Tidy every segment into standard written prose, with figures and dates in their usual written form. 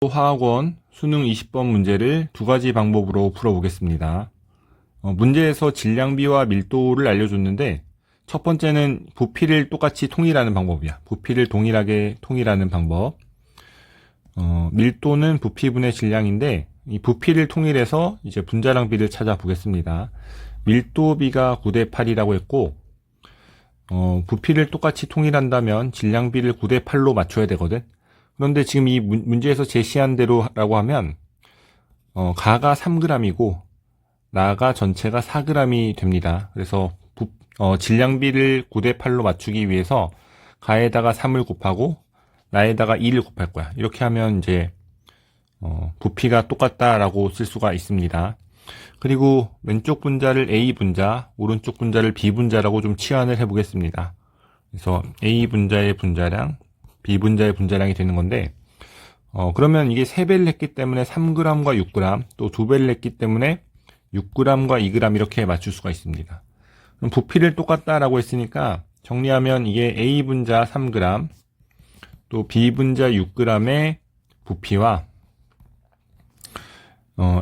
화학원 수능 20번 문제를 두 가지 방법으로 풀어보겠습니다. 문제에서 질량비와 밀도를 알려줬는데 첫 번째는 부피를 똑같이 통일하는 방법이야. 부피를 동일하게 통일하는 방법. 밀도는 부피분의 질량인데 이 부피를 통일해서 이제 분자량비를 찾아보겠습니다. 밀도비가 9대 8이라고 했고 부피를 똑같이 통일한다면 질량비를 9대 8로 맞춰야 되거든. 그런데 지금 이 문제에서 제시한 대로라고 하면 가가 3g이고 나가 전체가 4g이 됩니다. 그래서 질량비를 9대 8로 맞추기 위해서 가에다가 3을 곱하고 나에다가 2를 곱할 거야. 이렇게 하면 이제 부피가 똑같다라고 쓸 수가 있습니다. 그리고 왼쪽 분자를 A 분자, 오른쪽 분자를 B 분자라고 좀 치환을 해 보겠습니다. 그래서 A 분자의 분자량, B 분자의 분자량이 되는 건데 그러면 이게 3배를 했기 때문에 3g과 6g, 또 2배를 했기 때문에 6g과 2g 이렇게 맞출 수가 있습니다. 그럼 부피를 똑같다라고 했으니까 정리하면 이게 A 분자 3g, 또 B 분자 6g의 부피와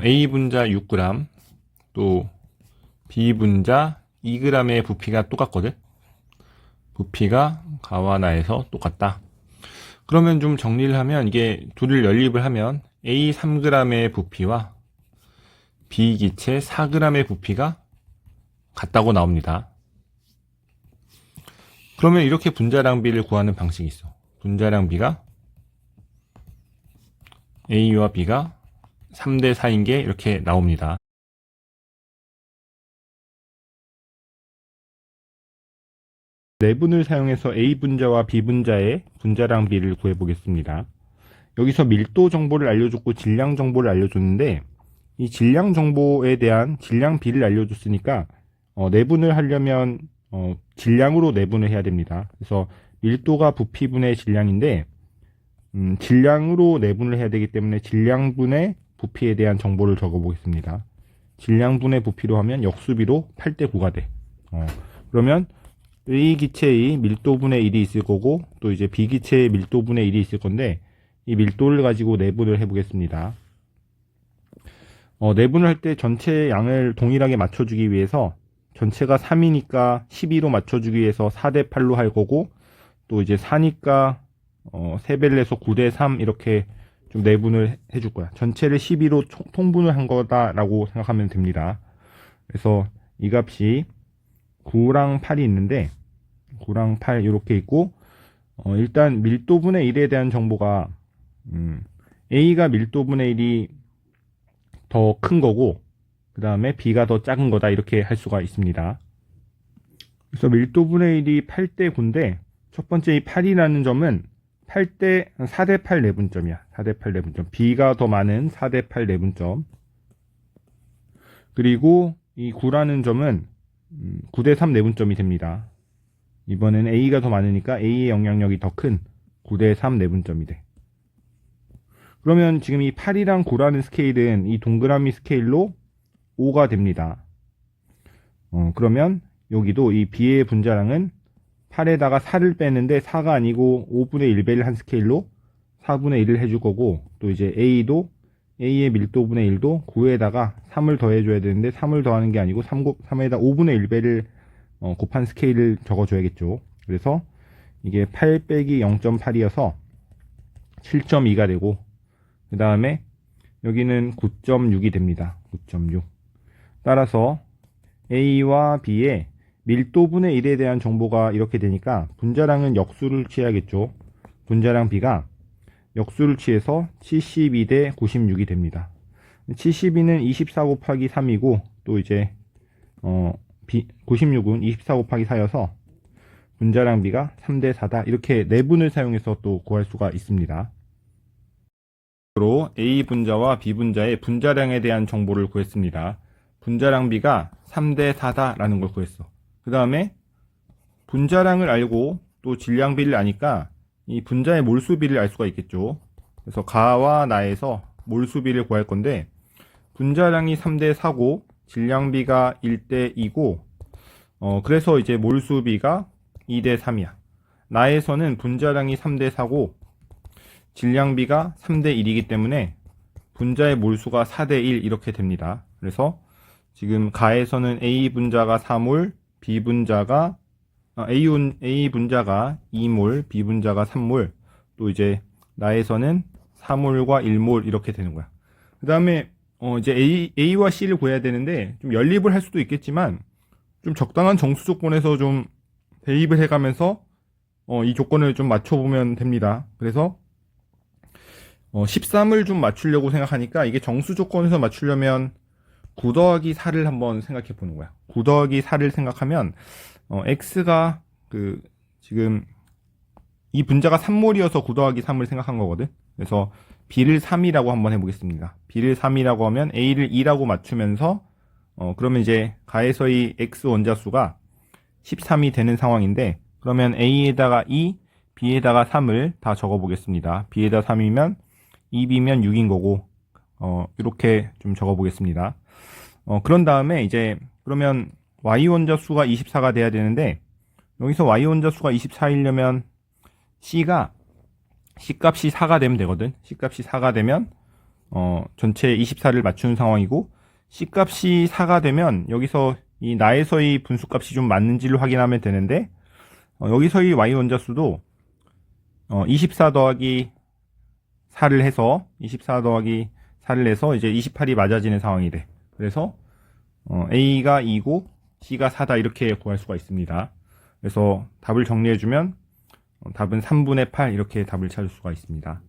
A 분자 6g, 또 B 분자 2g의 부피가 똑같거든. 부피가 가와 나에서 똑같다. 그러면 좀 정리를 하면 이게 둘을 연립을 하면 A 3g의 부피와 B 기체 4g의 부피가 같다고 나옵니다. 그러면 이렇게 분자량비를 구하는 방식이 있어. 분자량비가 A와 B가 3대 4인 게 이렇게 나옵니다. 내분을 사용해서 A 분자와 B 분자의 분자량비를 구해보겠습니다. 여기서 밀도 정보를 알려줬고 질량 정보를 알려줬는데 이 질량 정보에 대한 질량비를 알려줬으니까 내분을 하려면 질량으로 내분을 해야 됩니다. 그래서 밀도가 부피분의 질량인데 질량으로 내분을 해야 되기 때문에 질량분의 부피에 대한 정보를 적어보겠습니다. 질량분의 부피로 하면 역수비로 8대 9가 돼. 그러면 A 기체의 밀도분의 1이 있을 거고 또 이제 B 기체의 밀도분의 1이 있을 건데 이 밀도를 가지고 내분을 해보겠습니다. 내분을 할 때 전체 양을 동일하게 맞춰주기 위해서 전체가 3이니까 12로 맞춰주기 위해서 4대 8로 할 거고 또 이제 4니까 3배를 해서 9대 3 이렇게 좀 내분을 해줄 거야. 전체를 12로 통분을 한 거다라고 생각하면 됩니다. 그래서 이 값이 9랑 8이 있는데 9랑 8 이렇게 있고 일단 밀도분의 1에 대한 정보가 A가 밀도분의 1이 더 큰 거고 그 다음에 B가 더 작은 거다 이렇게 할 수가 있습니다. 그래서 밀도분의 1이 8대 9인데 첫 번째 이 8이라는 점은 4대 8 내분점이야. 4대 8 내분점. B가 더 많은 4대 8 내분점. 그리고 이 9라는 점은 9대 3 내분점이 됩니다. 이번엔 A가 더 많으니까 A의 영향력이 더 큰 9대 3 내분점이 돼. 그러면 지금 이 8이랑 9라는 스케일은 이 동그라미 스케일로 5가 됩니다. 그러면 여기도 이 B의 분자량은 8에다가 4를 빼는데 4가 아니고 5분의 1배를 한 스케일로 4분의 1을 해줄 거고 또 이제 A도 A의 밀도분의 1도 9에다가 3을 더해줘야 되는데 3을 더하는 게 아니고 3에다 5분의 1배를 곱한 스케일을 적어줘야겠죠. 그래서 이게 8 빼기 0.8이어서 7.2가 되고 그 다음에 여기는 9.6이 됩니다. 9.6. 따라서 A와 B의 밀도분의 1에 대한 정보가 이렇게 되니까 분자량은 역수를 취해야겠죠. 분자량 B가 역수를 취해서 72대 96이 됩니다. 72는 24 곱하기 3이고 또 이제 96은 24 곱하기 4여서 분자량 B가 3대 4다. 이렇게 내분을 사용해서 또 구할 수가 있습니다. A 분자와 B 분자의 분자량에 대한 정보를 구했습니다. 분자량 B가 3대 4다 라는 걸 구했어. 그 다음에 분자량을 알고 또 질량비를 아니까 이 분자의 몰수비를 알 수가 있겠죠. 그래서 가와 나에서 몰수비를 구할 건데 분자량이 3대 4고 질량비가 1대 2고 그래서 이제 몰수비가 2대 3이야. 나에서는 분자량이 3대 4고 질량비가 3대 1이기 때문에 분자의 몰수가 4대 1 이렇게 됩니다. 그래서 지금 가에서는 A 분자가 4몰, B 분자가 A 분자가 2몰, B 분자가 3몰, 또 이제 나에서는 4몰과 1몰 이렇게 되는 거야. 그 다음에 이제 A와 C를 구해야 되는데 좀 연립을 할 수도 있겠지만 좀 적당한 정수 조건에서 좀 대입을 해가면서 이 조건을 좀 맞춰보면 됩니다. 그래서 13을 좀 맞추려고 생각하니까 이게 정수 조건에서 맞추려면 9 더하기 4를 한번 생각해 보는 거야. 9 더하기 4를 생각하면 x가 지금 이 분자가 3몰이어서 9 더하기 3을 생각한 거거든. 그래서 b를 3이라고 한번 해보겠습니다. b를 3이라고 하면 a를 2라고 맞추면서 그러면 이제 가에서의 x 원자수가 13이 되는 상황인데, 그러면 a에다가 2, b에다가 3을 다 적어 보겠습니다. b에다 3이면 2b면 6인 거고 이렇게 좀 적어 보겠습니다. 그런 다음에 이제 그러면 y 원자수가 24가 돼야 되는데, 여기서 y 원자수가 24이려면 C 값이 4가 되면 되거든. C 값이 4가 되면 전체 24를 맞추는 상황이고, C 값이 4가 되면 여기서 이 나에서의 분수 값이 좀 맞는지를 확인하면 되는데, 여기서의 y 원자수도 24 더하기 4를 해서 24 더하기 4를 해서 이제 28이 맞아지는 상황이 돼. 그래서 A가 2고 C가 4다 이렇게 구할 수가 있습니다. 그래서 답을 정리해주면 답은 3분의 8 이렇게 답을 찾을 수가 있습니다.